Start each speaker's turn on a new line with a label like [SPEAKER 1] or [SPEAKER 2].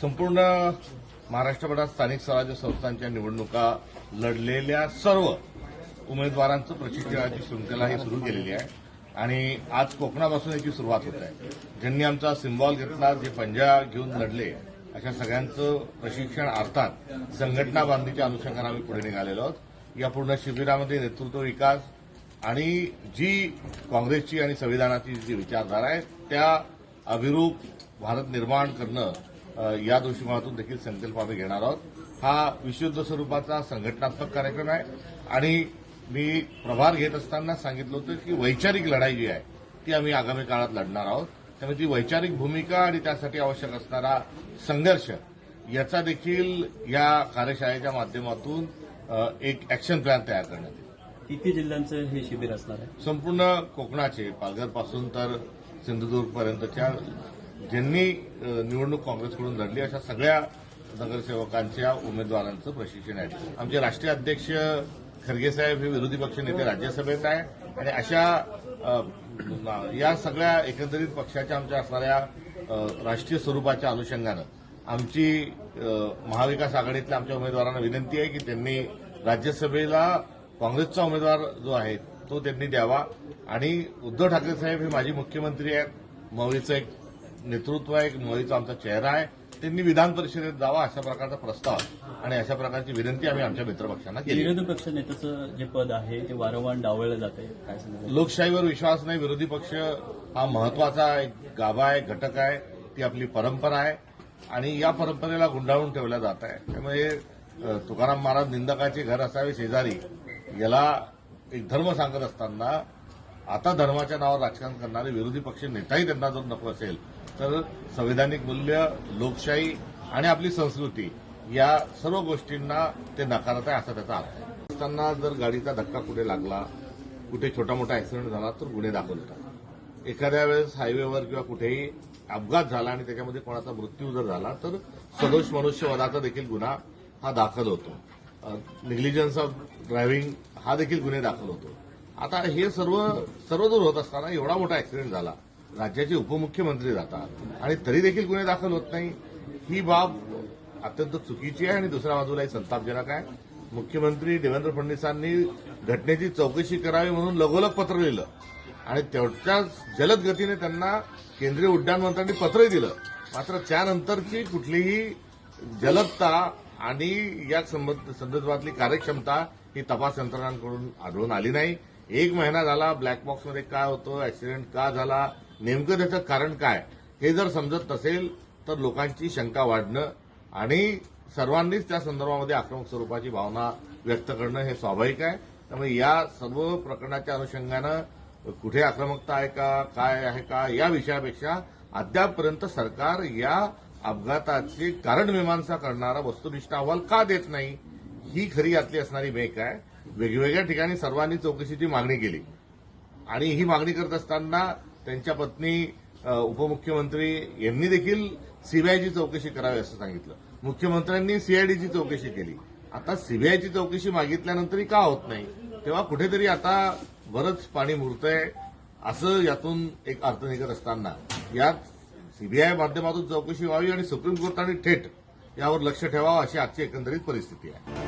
[SPEAKER 1] संपूर्ण महाराष्ट्रभरात स्थानिक स्वराज्य संस्थांच्या निवडणुका लढलेल्या सर्व उमेदवारांचं प्रशिक्षणाची शृंखला ही सुरू केलेली आहे आणि आज कोकणापासून याची सुरुवात होत आहे. ज्यांनी आमचा सिम्बॉल घेतला, जे पंजा घेऊन लढले, अशा सगळ्यांचं प्रशिक्षण अर्थात संघटना बांधणीच्या अनुषंगाने आम्ही पुढे निघालेलो आहोत. या पूर्ण शिबिरामध्ये नेतृत्व विकास आणि जी काँग्रेसची आणि संविधानाची जी विचारधारा आहे त्या अभिरूप भारत निर्माण करणं या दृष्टिकोनातून देखील संकल्प आम्ही घेणार आहोत. हा विशुद्ध स्वरूपाचा संघटनात्मक कार्यक्रम आहे आणि मी प्रभार घेत असताना सांगितलं होतं की वैचारिक लढाई जी आहे ती आम्ही आगामी काळात लढणार आहोत. त्यामुळे ती वैचारिक भूमिका आणि त्यासाठी आवश्यक असणारा संघर्ष याचा देखील या कार्यशाळेच्या माध्यमातून एक ॲक्शन प्लॅन तयार करण्यात येईल.
[SPEAKER 2] किती जिल्ह्यांचं हे शिबिर असणार आहे?
[SPEAKER 1] संपूर्ण कोकणाचे, पालघरपासून तर सिंधुदुर्गपर्यंतच्या ज्यांनी निवडणूक काँग्रेसकडून लढली अशा सगळ्या नगरसेवकांच्या उमेदवारांचं प्रशिक्षण आहे. आमचे राष्ट्रीय अध्यक्ष खरगे साहेब हे विरोधी पक्ष नेते राज्यसभेत आहे आणि अशा या सगळ्या एकंदरीत पक्षाच्या आमच्या असणाऱ्या राष्ट्रीय स्वरूपाच्या अनुषंगानं आमची महाविकास आघाडीतल्या आमच्या उमेदवारांना विनंती आहे की त्यांनी राज्यसभेला काँग्रेसचा उमेदवार जो आहे तो त्यांनी द्यावा आणि उद्धव ठाकरे साहेब हे माजी मुख्यमंत्री आहेत, मौलीचं एक नेतृत्व आहे, मौलीचा आमचा चेहरा आहे, त्यांनी विधान परिषदेत जावा अशा प्रकारचा प्रस्ताव आणि अशा प्रकारची विनंती आम्ही आमच्या मित्रपक्षांना केली.
[SPEAKER 2] विरोधी पक्ष नेत्याचं जे पद आहे ते वारंवार डावललं जाते, काय सांगाल?
[SPEAKER 1] लोकशाहीवर विश्वास नाही. विरोधी पक्ष हा महत्वाचा एक गाभा आहे, घटक आहे, ती आपली परंपरा आहे आणि या परंपरेला गुंडाळून ठेवल्या जात आहे. त्यामुळे तुकाराम महाराज निंदकाचे घर असावे शेजारी याला एक धर्म सांगत असताना आता धर्माच्या नावावर राजकारण करणारे विरोधी पक्ष नेताही त्यांना जर नको असेल तर संवैधानिक मूल्य, लोकशाही आणि आपली संस्कृती या सर्व गोष्टींना ते नकारत आहे असा त्याचा अर्थ आहे. असताना जर गाडीचा धक्का कुठे लागला, कुठे छोटा मोठा ऍक्सिडेंट झाला तर गुन्हे दाखल होतात. एखाद्या वेळेस हायवेवर किंवा कुठेही अपघात झाला आणि त्याच्यामध्ये कोणाचा मृत्यू जर झाला तर सदोष मनुष्यवधाचा देखील गुन्हा हा दाखल होतो. निग्लिजन्स ऑफ ड्रायव्हिंग हा देखील गुन्हे दाखल होतो. आता हे सर्व दूर होत असताना एवढा मोठा ऍक्सिडेंट झाला, राज्याचे उपमुख्यमंत्री जातात आणि तरी देखील गुन्हे दाखल होत नाही, ही बाब अत्यंत चुकीची आहे आणि दुसऱ्या बाजूलाही संतापजनक आहे. मुख्यमंत्री देवेंद्र फडणवीसांनी घटनेची चौकशी करावी म्हणून लगोलग पत्र लिहिलं आणि तेवढ्याच जलद गतीने त्यांना केंद्रीय उड्डाण मंत्र्यांनी पत्रही दिलं. मात्र त्यानंतरची कुठलीही जलदता आणि या संदर्भातली कार्यक्षमता ही तपास यंत्रणांकडून आढळून आली नाही. 1 महिना झाला, ब्लॅक बॉक्समध्ये काय होतं, ऍक्सिडेंट का झाला, नेमकं त्याचं कारण काय हे जर समजत नसेल तर लोकांची शंका वाढणं आणि सर्वांनीच त्या संदर्भामध्ये आक्रमक स्वरूपाची भावना व्यक्त करणं हे स्वाभाविक आहे. त्यामुळे या सर्व प्रकरणाच्या अनुषंगानं कुठे आक्रमकता आहे का, काय आहे का, या विषयापेक्षा अद्यापपर्यंत सरकार या अपघाताची कारणमीमांसा करणारा वस्तुनिष्ठ अहवाल का देत नाही, ही खरी यातली असणारी मेक आहे. वेगवेगळ्या ठिकाणी सर्वांनी चौकशीची मागणी केली आणि ही मागणी करत असताना त्यांच्या पत्नी उपमुख्यमंत्री यांनी देखील सीबीआयची चौकशी करावी असं सांगितलं. मुख्यमंत्र्यांनी सीआयडीची चौकशी केली. आता सीबीआयची चौकशी मागितल्यानंतरही का होत नाही, तेव्हा कुठेतरी आता बरंच पाणी मुरतंय असं यातून एक अर्थ निघत असताना यात सीबीआय माध्यमातून चौकशी व्हावी आणि सुप्रीम कोर्टाने थेट यावर लक्ष ठेवावं अशी आजची एकंदरीत परिस्थिती आहे.